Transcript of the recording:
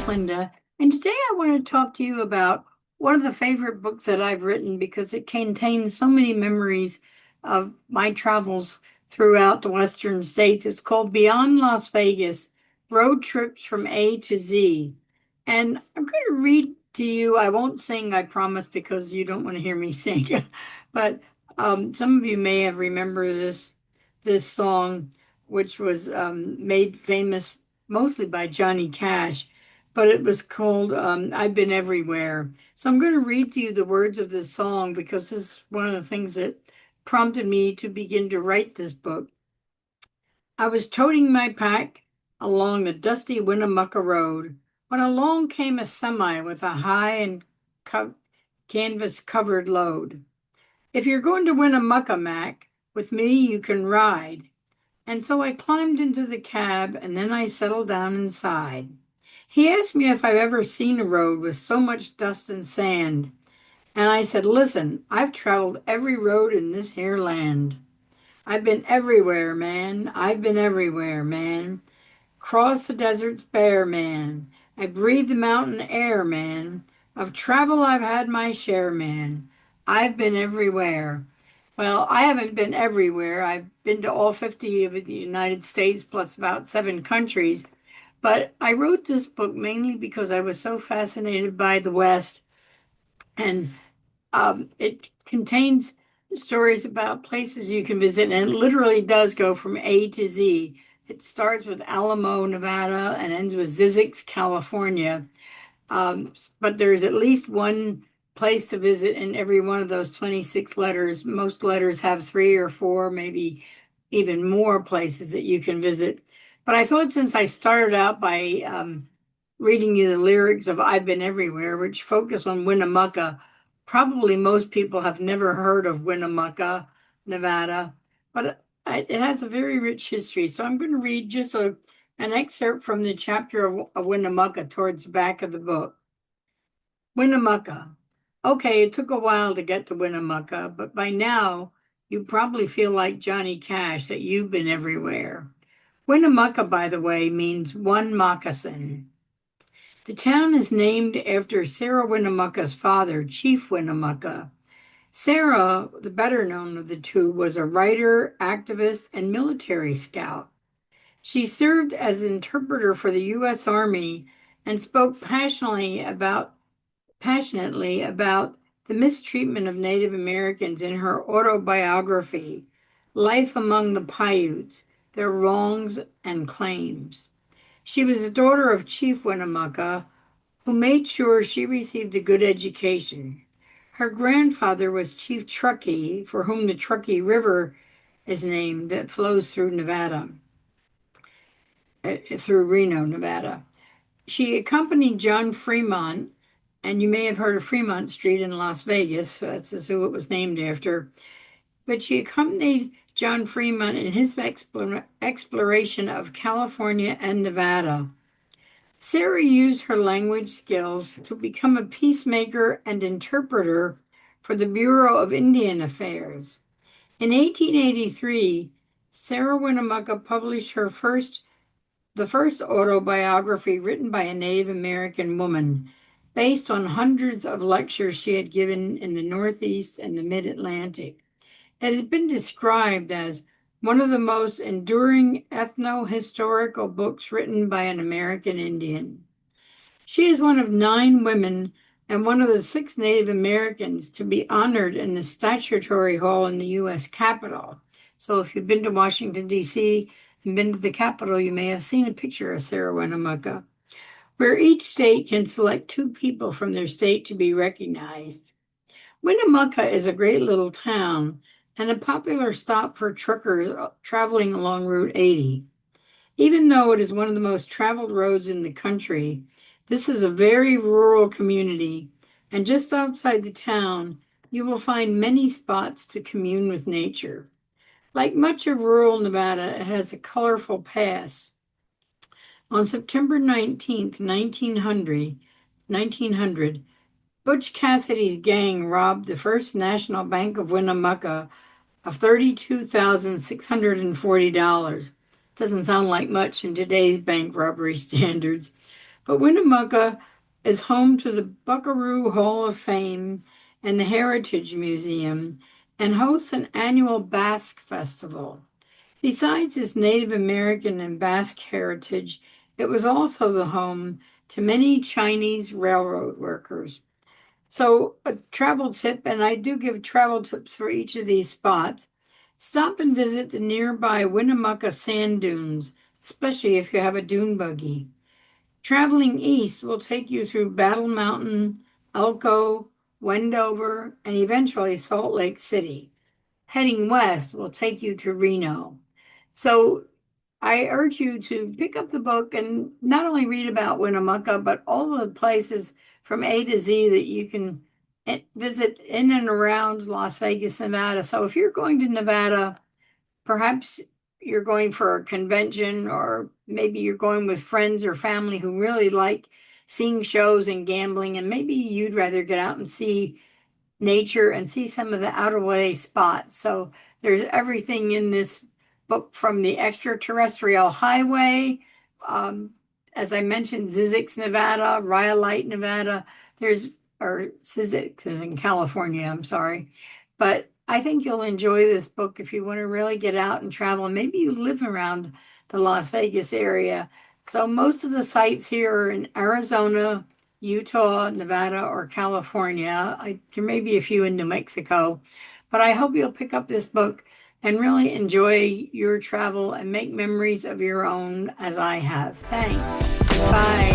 is Linda, and today I want to talk to you about one of the favorite books that I've written because it contains so many memories of my travels throughout the Western states. It's called Beyond Las Vegas, Road Trips from A to Z. And I'm going to read to you. I won't sing, I promise, because you don't want to hear me sing. But some of you may have remembered this song, which was made famous mostly by Johnny Cash, but it was called I've Been Everywhere. So I'm going to read to you the words of this song because this is one of the things that prompted me to begin to write this book. I was toting my pack along the dusty Winnemucca Road when along came a semi with a high and canvas-covered load. If you're going to Winnemucca, Mac, with me you can ride. And so I climbed into the cab and then I settled down inside. He asked me if I've ever seen a road with so much dust and sand. And I said, listen, I've traveled every road in this here land. I've been everywhere, man. I've been everywhere, man. Crossed the deserts bare, man. I breathed the mountain air, man. Of travel I've had my share, man. I've been everywhere. Well, I haven't been everywhere. I've been to all 50 of the United States plus about 7 countries. But I wrote this book mainly because I was so fascinated by the West. And it contains stories about places you can visit. And it literally does go from A to Z. It starts with Alamo, Nevada, and ends with Zzyzx, California. But there's at least one place to visit in every one of those 26 letters. Most letters have 3 or 4, maybe even more places that you can visit. But I thought since I started out by reading you the lyrics of I've Been Everywhere, which focus on Winnemucca, probably most people have never heard of Winnemucca, Nevada, but it has a very rich history. So I'm going to read just an excerpt from the chapter of Winnemucca towards the back of the book. Winnemucca. Okay, it took a while to get to Winnemucca, but by now you probably feel like Johnny Cash that you've been everywhere. Winnemucca, by the way, means one moccasin. The town is named after Sarah Winnemucca's father, Chief Winnemucca. Sarah, the better known of the two, was a writer, activist, and military scout. She served as interpreter for the U.S. Army and spoke passionately about the mistreatment of Native Americans in her autobiography, Life Among the Paiutes, Their Wrongs and Claims. She was the daughter of Chief Winnemucca, who made sure she received a good education. Her grandfather was Chief Truckee, for whom the Truckee River is named, that flows through Nevada, through Reno, Nevada. She accompanied John Fremont, and you may have heard of Fremont Street in Las Vegas. That's who it was named after. But she accompanied John Fremont in his exploration of California and Nevada. Sarah used her language skills to become a peacemaker and interpreter for the Bureau of Indian Affairs. In 1883, Sarah Winnemucca published the first autobiography written by a Native American woman, based on hundreds of lectures she had given in the Northeast and the Mid-Atlantic. It has been described as one of the most enduring ethno-historical books written by an American Indian. She is one of 9 women and one of the 6 Native Americans to be honored in the Statuary Hall in the U.S. Capitol. So if you've been to Washington, D.C., and been to the Capitol, you may have seen a picture of Sarah Winnemucca, where each state can select 2 people from their state to be recognized. Winnemucca is a great little town and a popular stop for truckers traveling along Route 80. Even though it is one of the most traveled roads in the country, this is a very rural community, and just outside the town, you will find many spots to commune with nature. Like much of rural Nevada, it has a colorful past. On September 19th, 1900, Butch Cassidy's gang robbed the First National Bank of Winnemucca of $32,640. Doesn't sound like much in today's bank robbery standards. But Winnemucca is home to the Buckaroo Hall of Fame and the Heritage Museum and hosts an annual Basque Festival. Besides its Native American and Basque heritage, it was also the home to many Chinese railroad workers. So, a travel tip, and I do give travel tips for each of these spots. Stop and visit the nearby Winnemucca sand dunes, especially if you have a dune buggy. Traveling east will take you through Battle Mountain, Elko, Wendover, and eventually Salt Lake City. Heading west will take you to Reno. So I urge you to pick up the book and not only read about Winnemucca, but all the places from A to Z that you can visit in and around Las Vegas, Nevada. So if you're going to Nevada, perhaps you're going for a convention, or maybe you're going with friends or family who really like seeing shows and gambling, and maybe you'd rather get out and see nature and see some of the out of way spots. So there's everything in this book from the extraterrestrial highway. Um, as I mentioned, Zzyzx, Nevada, Rhyolite, Nevada. There's, or Zzyzx is in California, I'm sorry. But I think you'll enjoy this book if you want to really get out and travel. And maybe you live around the Las Vegas area. So most of the sites here are in Arizona, Utah, Nevada, or California. There may be a few in New Mexico, but I hope you'll pick up this book and really enjoy your travel and make memories of your own as I have. Thanks. Bye.